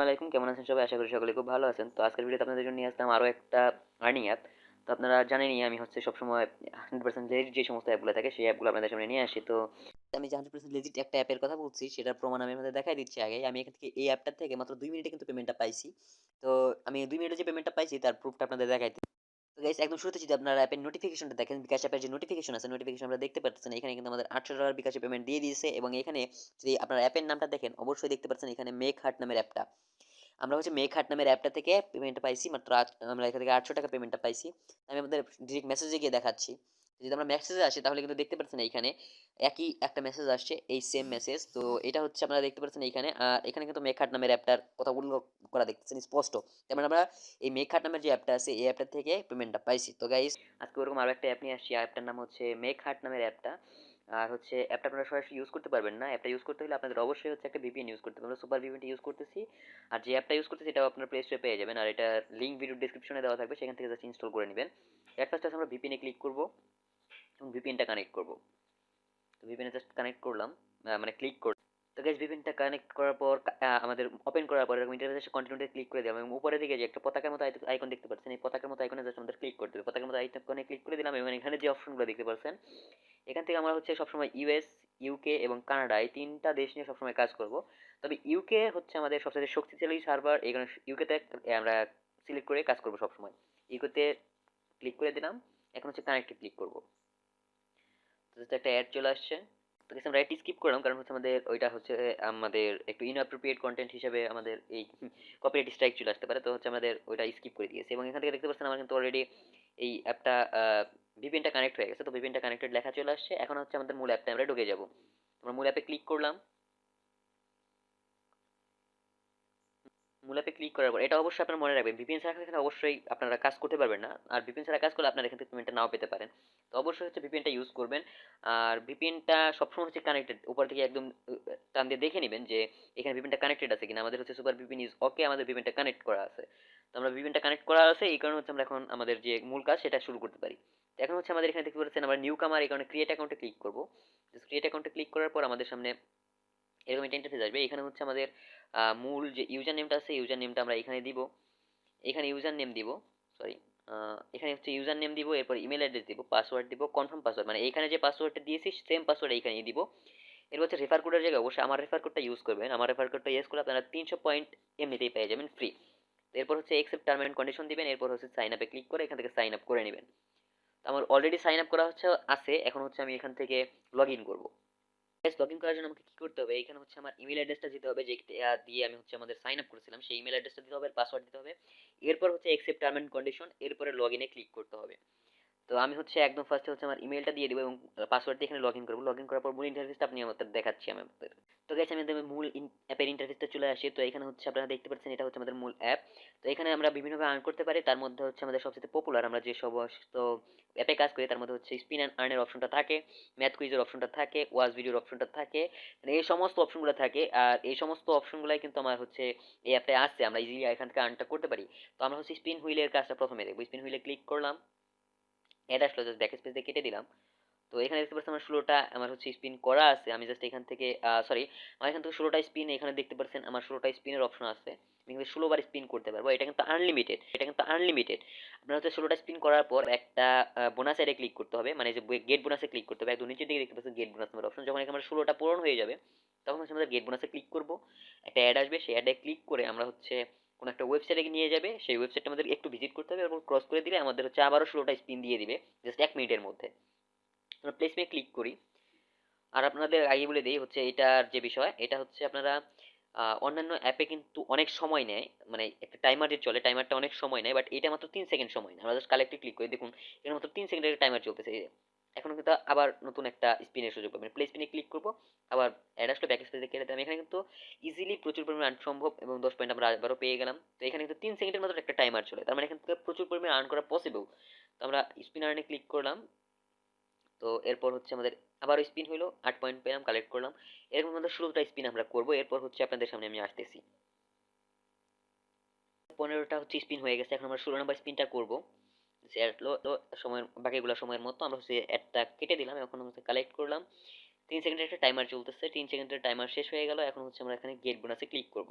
আলাইকুম, কেমন আছেন সবাই? আশা করি সকলে খুব ভালো আছেন। তো আজকের ভিডিওতে আপনাদের জন্য নিয়ে আসলাম আরও একটা আর্নিং অ্যাপ। তো আপনারা জানেনই আমি সবসময় 100% লেজিট যে সমস্ত অ্যাপগুলো থাকে সেই অ্যাপগুলো আপনাদের সামনে নিয়ে আসি। তো আমি যে 100% লেজিট একটা অ্যাপের কথা বলছি সেটার প্রমাণ আমি আপনাদের দেখাই দিচ্ছি আগে। আমি এখান থেকে এই অ্যাপটা থেকে মাত্র 2 মিনিটে কিন্তু পেমেন্টটা পাইছি। তো আমি 2 মিনিটে যে পেমেন্টটা পাইছি তার প্রুফটা আপনাদের দেখাই। তো গাইস একদম শুরুতে যদি আপনারা অ্যাপের নোটিফিকেশনটা দেখেন, বিকাশ অ্যাপের যে নোটিফিকেশন আছে নোটিফিকেশন আপনারা দেখতে পাচ্ছেন এখানে কিন্তু আমাদের $800 বিকাশে পেমেন্ট দিয়ে দিয়েছে। এবং এখানে যদি আপনারা অ্যাপের নামটা দেখেন অবশ্যই দেখতে পাচ্ছেন এখানে মেক হার্ট নামের অ্যাপটা। আমরা মেক হার্ট নামের অ্যাপটা থেকে পেমেন্টটা পাইছি মাত্র আমরা এখান থেকে $800 পেমেন্টটা পাইছি। আমি আপনাদের ডিরেক্ট মেসেজে গিয়ে দেখাচ্ছি। যদি আমরা মেসেজে আসি তাহলে কিন্তু দেখতে পাচ্ছেন এইখানে একই একটা মেসেজ আসছে, এই সেম মেসেজ। তো এটা আপনারা দেখতে পাচ্ছেন এইখানে। আর এখানে কিন্তু মেক হার্ট নামের অ্যাপটার কথা উল্লেখ করা দেখতেছেন স্পষ্ট। তেমন আমরা এই মেক হার্ট নামের যে অ্যাপটা আছে এই অ্যাপটা থেকে পেমেন্টটা পাইছি। তো গাইস আজকে ওরকম আরো একটা অ্যাপ নিয়ে আসছি। অ্যাপটার নাম মেক হার্ট নামের অ্যাপটা। আর অ্যাপটা আপনারা সরাসরি ইউজ করতে পারবেন না। অ্যাপটা ইউজ করতে হলে আপনাদের অবশ্যই একটা ভিপিএন ইউজ করতে হবে। আমরা সুপার ভিপিএনটা ইউজ করতেছি। আর যে অ্যাপটা ইউজ করতেছি এটাও আপনার প্লে স্টোরে পেয়ে যাবেন। আর এটার লিঙ্ক ভিডিও ডেসক্রিপশনে দেওয়া থাকবে, সেখান থেকে জাস্ট ইনস্টল করে নেবেন। এট ফার্স্ট আমরা ভিপিএনে ক্লিক করব এবং ভিপিএনটা কানেক্ট করব। তো ভিপিএনে জাস্ট কানেক্ট করলাম, মানে ক্লিক করলাম। তো গাইস ভিপিএনটা কানেক্ট করার পর আমাদের ওপেন করার পর এরকম ইন্টারফেসে কন্টিনিউতে ক্লিক করে দিলাম এবং উপরের দিকে যে একটা পতাকার মতো আইকন দেখতে পাচ্ছেন এই পতাকার মতো আইকনে জাস্ট আমাদের ক্লিক করতে হবে। পতাকার মতো আইকনে ক্লিক করে দিলাম এবং এখানে যে অপশনগুলো দেখতে পাচ্ছেন এখান থেকে আমরা সবসময় ইউএস, ইউকে এবং কানাডা এই তিনটা দেশ নিয়ে সবসময় কাজ করব। তবে ইউকে আমাদের সবচেয়ে শক্তিশালী সার্ভার, এই কারণে ইউকেতে আমরা সিলেক্ট করে কাজ করব সবসময়। ইউকেতে ক্লিক করে দিলাম, এখন কানেক্টে ক্লিক করব। তো একটা অ্যাড চলে আসছে। তো আমরা এটি স্কিপ করলাম কারণ আমাদের ওইটা আমাদের একটু ইনঅ্যাপ্রোপ্রিয়েট কন্টেন্ট হিসেবে আমাদের এই কপিরাইট স্ট্রাইক চলে আসতে পারে। তো আমাদের ওইটা স্কিপ করে দিয়েছে এবং এখান থেকে দেখতে পাচ্ছেন আমার কিন্তু অলরেডি এই অ্যাপটা ভিপিএনটা কানেক্ট হয়ে গেছে। তো ভিপিএনটা কানেক্টেড লেখা চলে আসছে। এখন আমাদের মূল অ্যাপটা আমরা ঢুকে যাব। আমরা মূল অ্যাপে ক্লিক করলাম। মূল অ্যাপে ক্লিক করার পর এটা অবশ্যই আপনারা মনে রাখবেন ভিপিএন ছাড়া এখানে অবশ্যই আপনারা কাজ করতে পারবেন না। আর ভিপিএন ছাড়া কাজ করলে আপনারা এখান থেকে পেমেন্টটা নাও পেতে পারেন। তো অবশ্যই ভিপিএনটা ইউজ করবেন। আর ভিপিএনটা সবসময় কানেক্টেড, উপর থেকে একদম টান দিয়ে দেখে নেবেন যে এখানে ভিপিএনটা কানেক্টেড আছে কিনা। আমাদের সুপার ভিপিএন ইজ ওকে, আমাদের ভিপিএনটা কানেক্ট করা আছে। তো আমরা ভিপিএনটা কানেক্ট করা আছে, এই কারণে আমরা এখন আমাদের যে মূল কাজ সেটা শুরু করতে পারি। তো এখন আমাদের এখানে দেখতে পাচ্ছেন আমরা নিউ কামার, এই কারণে ক্রিয়েট অ্যাকাউন্টে ক্লিক করব। ক্রিয়েট অ্যাকাউন্টে ক্লিক করার পর আমাদের সামনে এরকম একটা ইন্টারফেস আসবে। এখানে আমাদের মূল যে ইউজার নেমটা আছে ইউজার নেমটা আমরা এখানে দিব। এখানে ইউজার নেম দিব, সরি, এখানে ইউজার নেম দিব, এরপর ইমেল অ্যাড্রেস দিব, পাসওয়ার্ড দিব, কনফার্ম পাসওয়ার্ড, মানে এখানে যে পাসওয়ার্ডটা দিয়েছি সেম পাসওয়ার্ড এইখানেই দিব। এরপর রেফার কোডের জায়গায় অবশ্যই আমার রেফার কোডটা ইউজ করবেন। আমার রেফার কোডটা ইউজ করলে আপনারা 300 পয়েন্ট এমনিতেই পেয়ে যাবেন ফ্রি। এরপর অ্যাকসেপ্ট টার্ম এন্ড কন্ডিশন দিবেন। এরপর সাইন আপে ক্লিক করে এখান থেকে সাইন আপ করে নেবেন। আমার অলরেডি সাইন আপ করা আছে। এখন আমি এখান থেকে লগ ইন করবো। লগ ইন করার জন্য আমাকে কি করতে হবে, এখানে আমার ইমেল অ্যাড্রেসটা দিতে হবে যে দিয়ে আমি আমাদের সাইন আপ করেছিলাম, সেই ইমেল অ্যাড্রেসটা দিতে হবে, পাসওয়ার্ড দিতে হবে। এরপর অ্যাকসেপ্ট টার্ম এন্ড কন্ডিশন, এরপরে লগ ইনে ক্লিক করতে হবে। তো আমি একদম ফার্স্টে আমার ইমেলটা দিয়ে দিব এবং পাসওয়ার্ড দিয়ে এখানে লগ ইন করবো। লগ ইন করার পর মূল ইন্টারফেসটা আপনি আমাদের দেখাচ্ছি আমি আপনাদের। তো গাইস আমি আমাদের মূল অ্যাপের ইন্টারফেসটা চলে আসি। তো এখানে আপনারা দেখতে পাচ্ছেন এটা আমাদের মূল অ্যাপ। তো এখানে আমরা বিভিন্নভাবে আর্ন করতে পারি। তার মধ্যে আমাদের সবচেয়ে পপুলার আমরা যে সমস্ত অ্যাপে কাজ করি তার মধ্যে স্পিন অ্যান্ড আর্নের অপশনটা থাকে, ম্যাথ কুইজের অপশনটা থাকে, ওয়াচ ভিডিওর অপশনটা থাকে, মানে এই সমস্ত অপশনগুলো থাকে। আর এই সমস্ত অপশনগুলাই কিন্তু আমার এই অ্যাপে আসছে, আমরা ইজিলি এখান থেকে আর্নটা করতে পারি। তো আমরা স্পিন হুইলের কাজটা প্রথমে দেখবো। স্পিন হুইলে ক্লিক করলাম, অ্যাড আসলো, জাস্ট ব্যাক স্পেস দিয়ে কেটে দিলাম। তো এখানে দেখতে পাচ্ছেন আমার 16টা আমার স্পিন করা আছে। আমি জাস্ট এখান থেকে সরি, আমার এখান থেকে 16টা স্পিন, এখানে দেখতে পাচ্ছেন আমার 16টা স্পিনের অপশন আছে। আমি কিন্তু 16 বার স্পিন করতে পারবো। এটা কিন্তু আনলিমিটেড, এটা কিন্তু আনলিমিটেড। আপনার 16টা স্পিন করার পর একটা বোনাস এডে ক্লিক করতে হবে, মানে যে গেট বোনাসে ক্লিক করতে হবে। একদম নিচের দিকে দেখতে পাচ্ছেন গেট বোনাস নামের অপশন। যখন এখানে 16টা পূরণ হয়ে যাবে তখন আমাদের গেট বোনাসে ক্লিক করব। একটা অ্যাড আসবে, সেই অ্যাডে ক্লিক করে আমরা কোন একটা ওয়েবসাইটে নিয়ে যাবে। সেই ওয়েবসাইটটা আমাদের একটু ভিজিট করতে হবে এবং ক্রস করে দিলে আমাদের আবারও 16টা স্পিন দিয়ে দিবে জাস্ট 1 মিনিটের মধ্যে। আমরা প্লেসমে ক্লিক করি। আর আপনাদের আগে বলে দিই এটার যে বিষয়, এটা আপনারা অন্যান্য অ্যাপে কিন্তু অনেক সময় নেয়, মানে একটা টাইমার যে চলে টাইমারটা অনেক সময় নেয়, বাট এটা মাত্র 3 সেকেন্ড সময় নেয়। আমরা জাস্ট কালেক্টে ক্লিক করি, দেখুন এখানে মাত্র 3 সেকেন্ডের টাইমার চলতেছে। এখন কিন্তু আবার নতুন একটা স্পিনের সুযোগ পাবেন। প্লে স্পিনে ক্লিক করবো, আবার অ্যাড আসলে ব্যাক স্পেসে কেটে দিলাম। এখানে কিন্তু ইজিলি প্রচুর পরিমাণে আর্ন সম্ভব এবং 10 পয়েন্ট আমরা আবারও পেয়ে গেলাম। তো এখানে কিন্তু 3 সেকেন্ডের মতো একটা টাইমার চলে, তার মানে এখান থেকে প্রচুর পরিমাণে আর্ন করা পসিবল। তো আমরা স্পিন আর্নে ক্লিক করলাম। তো এরপর আমাদের আবার স্পিন হইলো, 8 পয়েন্ট পেলাম, কালেক্ট করলাম। এরকম আমাদের 16টা স্পিন আমরা করবো। এরপর আপনাদের সামনে আমি আসতেছি। 15টা স্পিন হয়ে গেছে, এখন আমরা 16 নম্বর স্পিনটা করবো। সময়ের বাকিগুলো সময়ের মতো আমরা একটা কেটে দিলাম। এখন কালেক্ট করলাম। 3 সেকেন্ডের একটা টাইমার চলতেছে, 3 সেকেন্ডের টাইমার শেষ হয়ে গেল। এখন আমরা এখানে গেট বোনাসে ক্লিক করব।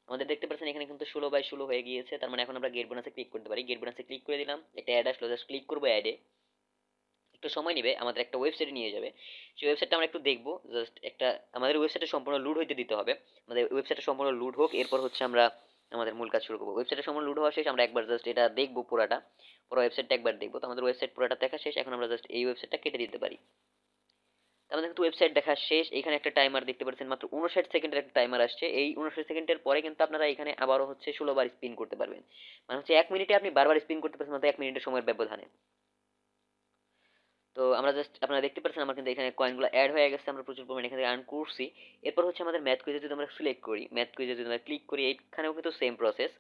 আমাদের দেখতে পাচ্ছেন এখানে কিন্তু 16/16 হয়ে গিয়েছে। তার মানে এখন আমরা গেট বোনাসে ক্লিক করতে পারি। গেট বোনাসে ক্লিক করে দিলাম, একটা অ্যাড আসলো, জাস্ট ক্লিক করবো অ্যাডে। একটু সময় নেবে, আমাদের একটা ওয়েবসাইটে নিয়ে যাবে। সেই ওয়েবসাইটটা আমরা একটু দেখবো, জাস্ট একটা আমাদের ওয়েবসাইটে সম্পূর্ণ লোড হইতে দিতে হবে। আমাদের ওয়েবসাইটটা সম্পূর্ণ লোড হোক, এরপর হচ্ছে আমরা আমাদের মূল কাজ শুরু করবো। ওয়েবসাইটটা সম্পূর্ণ লোড হওয়া শেষ, আমরা একবার জাস্ট এটা দেখবো পুরোটা, পুরো ওয়েবসাইটটা একবার দেখবো। তো আমাদের ওয়েবসাইট পুরোটা দেখা শেষ, এখন আমরা জাস্ট এই ওয়েবসাইটটা কেটে দিতে পারি। তো আমাদের কিন্তু ওয়েবসাইট দেখা শেষ। এখানে একটা টাইমার দেখতে পাচ্ছেন, মাত্র 59 সেকেন্ডের একটা টাইমার আসছে। এই 59 সেকেন্ডের পরে কিন্তু আপনারা এখানে আবারও হচ্ছে 16 বার স্পিন করতে পারবেন। মানে হচ্ছে 1 মিনিটে আপনি বারবার স্পিন করতে পারছেন, মাত্র 1 মিনিটের সময়ের ব্যবধানে। তো আমরা জাস্ট আপনারা দেখতে পাচ্ছেন আমার কিন্তু এখানে কয়েনগুলো অ্যাড হয়ে গেছে, আমরা প্রচুর পরিমাণে এখান থেকে আর্ন করছি। এরপর হচ্ছে আমাদের ম্যাথ কুইজে যদি আমরা সিলেক্ট করি, ম্যাথ কুইজে যদি আমরা ক্লিক করি, এইখানেও কিন্তু সেম প্রসেস।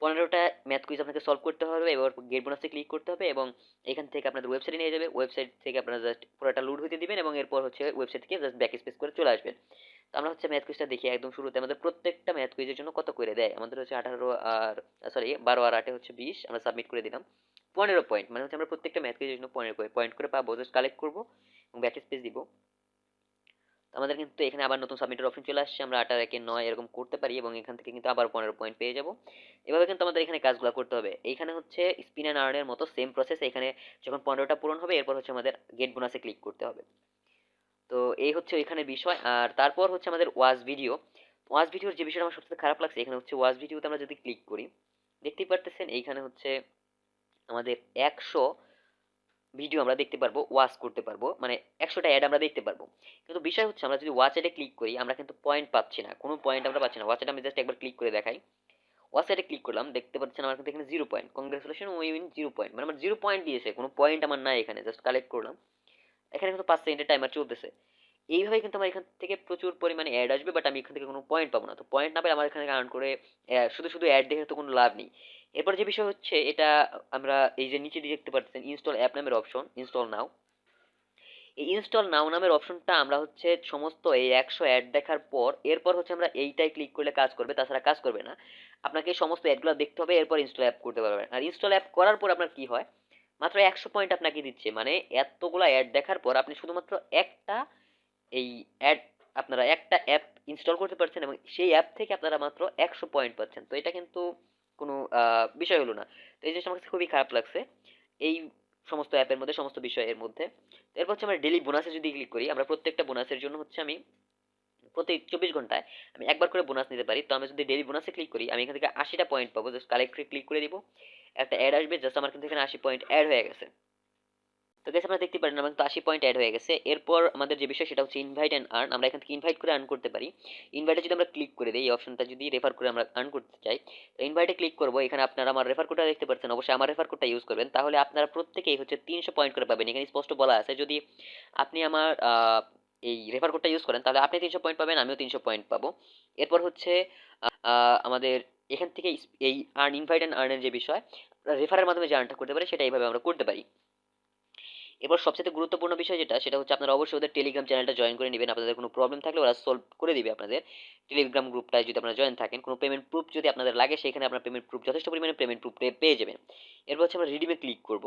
15টা ম্যাথ কুইজ আপনাকে সলভ করতে হবে, এবার গেট বোনাসে ক্লিক করতে হবে এবং এখান থেকে আপনাদের ওয়েবসাইটে নিয়ে যাবে। ওয়েবসাইট থেকে আপনারা জাস্ট পুরোটা লোড হতে দিবেন এবং এরপর হচ্ছে ওয়েবসাইট থেকে জাস্ট ব্যাক স্পেস করে চলে আসবেন। তো আমরা হচ্ছে ম্যাথ কুইজটা দেখি একদম শুরুতে আমাদের প্রত্যেকটা ম্যাথ কুইজের জন্য কত করে দেয়। আমাদের হচ্ছে 18 আর সরি 12 আর 8 হচ্ছে 20, আমরা সাবমিট করে দিলাম। 15 পয়েন্ট, মানে হচ্ছে আমরা প্রত্যেকটা ম্যাথ কুইজের জন্য 15 পয়েন্ট করে পাবো। জাস্ট কালেক্ট করবো এবং ব্যাক স্পেস দিব। তো আমাদের কিন্তু এখানে আবার নতুন সাবমিটের অপশন চলে আসছে, আমরা 8 আর 1 9 এরকম করতে পারি এবং এখান থেকে কিন্তু আবার 15 পয়েন্ট পেয়ে যাব। এভাবে কিন্তু আমাদের এখানে কাজগুলো করতে হবে। এইখানে হচ্ছে স্পিন অ্যান্ড আর্নের মতো সেম প্রসেস। এখানে যখন 15টা পূরণ হবে এরপর হচ্ছে আমাদের গেট বোনাসে ক্লিক করতে হবে। তো এই হচ্ছে এখানে বিষয়। আর তারপর হচ্ছে আমাদের ওয়াচ ভিডিও। ওয়াচ ভিডিওর যে বিষয়টা আমার সবচেয়ে খারাপ লাগছে, এখানে হচ্ছে ওয়াচ ভিডিওতে আমরা যদি ক্লিক করি, দেখতেই পারতেছেন এইখানে হচ্ছে আমাদের 100 ভিডিও আমরা দেখতে পারবো, ওয়াচ করতে পারবো, মানে 100টা অ্যাড আমরা দেখতে পারবো। কিন্তু বিষয় হচ্ছে আমরা যদি ওয়াচ অ্যাডে ক্লিক করি, আমরা কিন্তু পয়েন্ট পাচ্ছি না, কোনো পয়েন্ট আমরা পাচ্ছি না। ওয়াচ অ্যাডে আমি জাস্ট একবার ক্লিক করে দেখাই। ওয়াচ অ্যাডে ক্লিক করলাম, দেখতে পাচ্ছেন আমার কিন্তু এখানে 0 পয়েন্ট, কংগ্রেচুলেশন উইন 0 পয়েন্ট, মানে আমার 0 পয়েন্ট দিয়েছে, কোনো পয়েন্ট আমার নাই এখানে। জাস্ট কালেক্ট করলাম, এখানে কিন্তু 5 সেকেন্ডের টাইমার চলতেছে। এইভাবে কিন্তু আমার এখান থেকে প্রচুর পরিমাণে অ্যাড আসবে, বাট আমি এখান থেকে কোনো পয়েন্ট পাবো না। তো পয়েন্ট না পেলে আমার এখানে আর্ন করে শুধু শুধু অ্যাড দেখে তো কোনো লাভ নেই। এরপর যে বিষয় হচ্ছে এটা, আমরা এই যে নিচে দেখতে পাচ্ছেন ইনস্টল অ্যাপ নামের অপশন, ইনস্টল নাও। এই ইনস্টল নাও নামের অপশনটা আমরা হচ্ছে সমস্ত এই 100 অ্যাড দেখার পর এরপর হচ্ছে আমরা এইটাই ক্লিক করলে কাজ করবে, তাছাড়া কাজ করবে না। আপনাকে সমস্ত অ্যাডগুলো দেখতে হবে, এরপর ইনস্টল অ্যাপ করতে পারবেন। আর ইনস্টল অ্যাপ করার পর আপনার কি হয়, মাত্র 100 পয়েন্ট আপনাকে দিচ্ছে। মানে এতগুলো অ্যাড দেখার পর আপনি শুধুমাত্র একটা এই অ্যাড আপনারা একটা অ্যাপ ইনস্টল করতে পারছেন এবং সেই অ্যাপ থেকে আপনারা মাত্র 100 পয়েন্ট পাচ্ছেন। তো এটা কিন্তু কোনো বিষয় হলো না। তো এই জিনিসটা আমার কাছে খুবই খারাপ লাগছে এই সমস্ত অ্যাপের মধ্যে, সমস্ত বিষয়ের মধ্যে। তো এরপর হচ্ছে আমরা ডেলি বোনাসে যদি ক্লিক করি, আমরা প্রত্যেকটা বোনাসের জন্য হচ্ছে আমি প্রতি 24 ঘন্টায় আমি একবার করে বোনাস নিতে পারি। তো আমি যদি ডেলি বোনাসে ক্লিক করি, আমি এখান থেকে 80টা পয়েন্ট পাবো। জাস্ট কালেক্টরে ক্লিক করে দিব, একটা অ্যাড আসবে, জাস্ট আমার কিন্তু এখানে 80 পয়েন্ট অ্যাড হয়ে গেছে। তো গাইস আপনারা দেখতে পারেন আমার কিন্তু 80 পয়েন্ট অ্যাড হয়ে গেছে। এরপর আমাদের যে বিষয় সেটা হচ্ছে ইনভাইট এন্ড আর্ন। আমরা এখান থেকে ইনভাইট করে আর্ন করতে পারি। ইনভাইটে যদি আমরা ক্লিক করে দিই, এই অপশনটা যদি রেফার করে আমরা আর্ন করতে চাই, তো ইনভাইটে ক্লিক করব। এখানে আপনারা আমার রেফার কোডটা দেখতে পাচ্ছেন, অবশ্যই আমার রেফার কোডটা ইউজ করবেন, তাহলে আপনারা প্রত্যেকেই হচ্ছে 300 পয়েন্ট করে পাবেন। এখানে স্পষ্ট বলা আছে যদি আপনি আমার এই রেফার কোডটা ইউজ করেন তাহলে আপনি 300 পয়েন্ট পাবেন, আমিও 300 পয়েন্ট পাবো। এরপর হচ্ছে আমাদের এখান থেকে এই আর্ন ইনভাইট এন্ড আর্নের যে বিষয়, রেফারের মাধ্যমে যে আর্নটা করতে পারি সেটা এইভাবে আমরা করতে পারি। এবার সবচেয়ে গুরুত্বপূর্ণ বিষয় যেটা, সেটা হচ্ছে আপনারা অবশ্যই ওদের টেলিগ্রাম চ্যানেলটা জয়েন করে নেবেন। আপনাদের কোনো প্রবলেম থাকলে ওরা সলভ করে দিবে আপনাদের। টেলিগ্রাম গ্রুপটায় যদি আপনারা জয়েন থাকেন, কোনো পেমেন্ট প্রুফ যদি আপনাদের লাগে, সেখানে আপনার পেমেন্ট প্রুফ যথেষ্ট পরিমাণে পেমেন্ট প্রুফ পেয়ে যাবেন। এরপর হচ্ছে আমরা রিডিমে ক্লিক করব।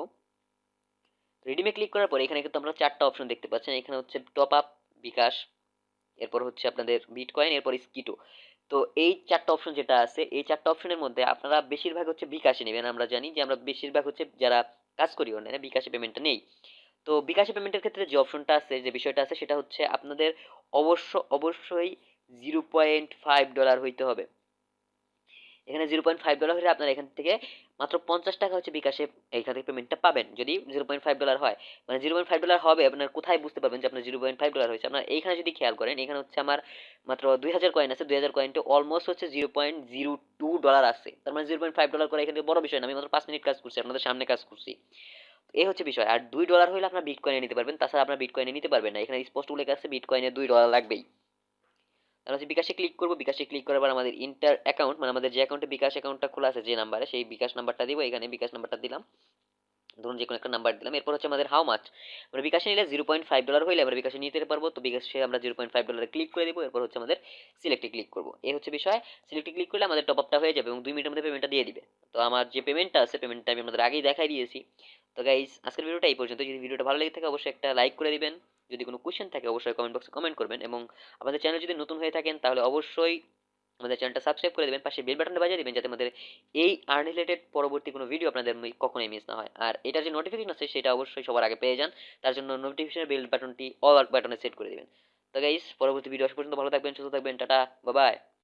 রিডিমে ক্লিক করার পরে এখানে কিন্তু আমরা 4টা অপশন দেখতে পাচ্ছেন। এখানে হচ্ছে টপ আপ, বিকাশ, এরপর হচ্ছে আপনাদের বিটকয়েন, এরপর স্কিটো। তো এই 4টা অপশন যেটা আছে, এই 4টা অপশনের মধ্যে আপনারা বেশিরভাগ হচ্ছে বিকাশে নেবেন। আমরা জানি যে আমরা বেশিরভাগ হচ্ছে যারা কাজ করি অনলাইনে বিকাশে পেমেন্টটা নেই। তো বিকাশে পেমেন্টের ক্ষেত্রে যে অপশনটা আছে, যে বিষয়টা আছে, সেটা হচ্ছে আপনাদের অবশ্যই $0.5 হইতে হবে। এখানে $0.5 হলে আপনারা এখান থেকে মাত্র 50 টাকা হচ্ছে বিকাশে এখান থেকে পেমেন্টটা পাবেন। যদি $0.5 হয়, মানে $0.5 হবে, আপনার কোথায় বুঝতে পারবেন যে আপনার $0.5 হয়েছে? আপনার এইখানে যদি খেয়াল করেন, এখানে হচ্ছে আমার মাত্র 2000 কয়েন আছে। 2000 কয়েনটা অলমোস্ট হচ্ছে $0.02 আছে। তার মানে $0.5 করে এখানে বড় বিষয় না। আমি মাত্র 5 মিনিট কাজ করছি, আপনাদের সামনে কাজ করছি। এই হচ্ছে বিষয়। আর $2 হলে আপনার বিটকয়েনে নিতে পারবেন, তাছাড়া আপনার বিটকয়েনে নিতে পারবেন না। এখানে স্পষ্ট উল্লেখ আছে বিটকয়েনে $2 লাগবেই। তাহলে হচ্ছে বিকাশে ক্লিক করব। বিকাশে ক্লিক করার পর আমাদের ইন্টার অ্যাকাউন্ট, মানে আমাদের যে অ্যাকাউন্টে বিকাশ অ্যাকাউন্টটা খোলা আছে যে নাম্বারে, সেই বিকাশ নাম্বারটা দিব। এখানে বিকাশ নাম্বারটা দিলাম, ধরুন যে কোনো একটা নাম্বার দিলাম। এরপর হচ্ছে আমাদের হাউ মাচ, আমরা বিকাশে নিলে $0.5 হইলে আমরা বিকাশে নিতে পারবো। তো বিকাশে আমরা $0.5 ক্লিক করে দিব। এরপর হচ্ছে আমাদের সিলেক্টে ক্লিক করব। এই হচ্ছে বিষয়। সিলেক্টে ক্লিক করলে আমাদের টপ আপটা হয়ে যাবে এবং 2 মিনিটের মধ্যে পেমেন্টটা দিয়ে দিবে। তো আমার যে পেমেন্টটা আছে, পেমেন্টটা আমি আপনাদের আগেই দেখাই দিয়েছি। তো গাইস আজকের ভিডিওটা এই পর্যন্ত। যদি ভিডিওটা ভালো লেগে থাকে অবশ্যই একটা লাইক করে দিবেন। যদি কোনো কোশ্চেন থাকে অবশ্যই কমেন্ট বক্সে কমেন্ট করবেন এবং আমাদের চ্যানেল যদি নতুন হয়ে থাকেন তাহলে অবশ্যই আমাদের চ্যানেলটা সাবস্ক্রাইব করে দেবেন, পাশে বেল বাটনটা বাজিয়ে দিবেন যাতে আমাদের এই আর্ন রিলেটেড পরবর্তী কোনো ভিডিও আপনাদের কখনোই মিস না হয়। আর এটার যে নোটিফিকেশন আছে সেটা অবশ্যই সবার আগে পেয়ে যান। তার জন্য নোটিফিকেশন বেল বাটনটি অল বাটনে সেট করে দিবেন। তো গাইস, পরবর্তী ভিডিও আসা পর্যন্ত ভালো থাকবেন, সুস্থ থাকবেন, টাটা, বাই বাই।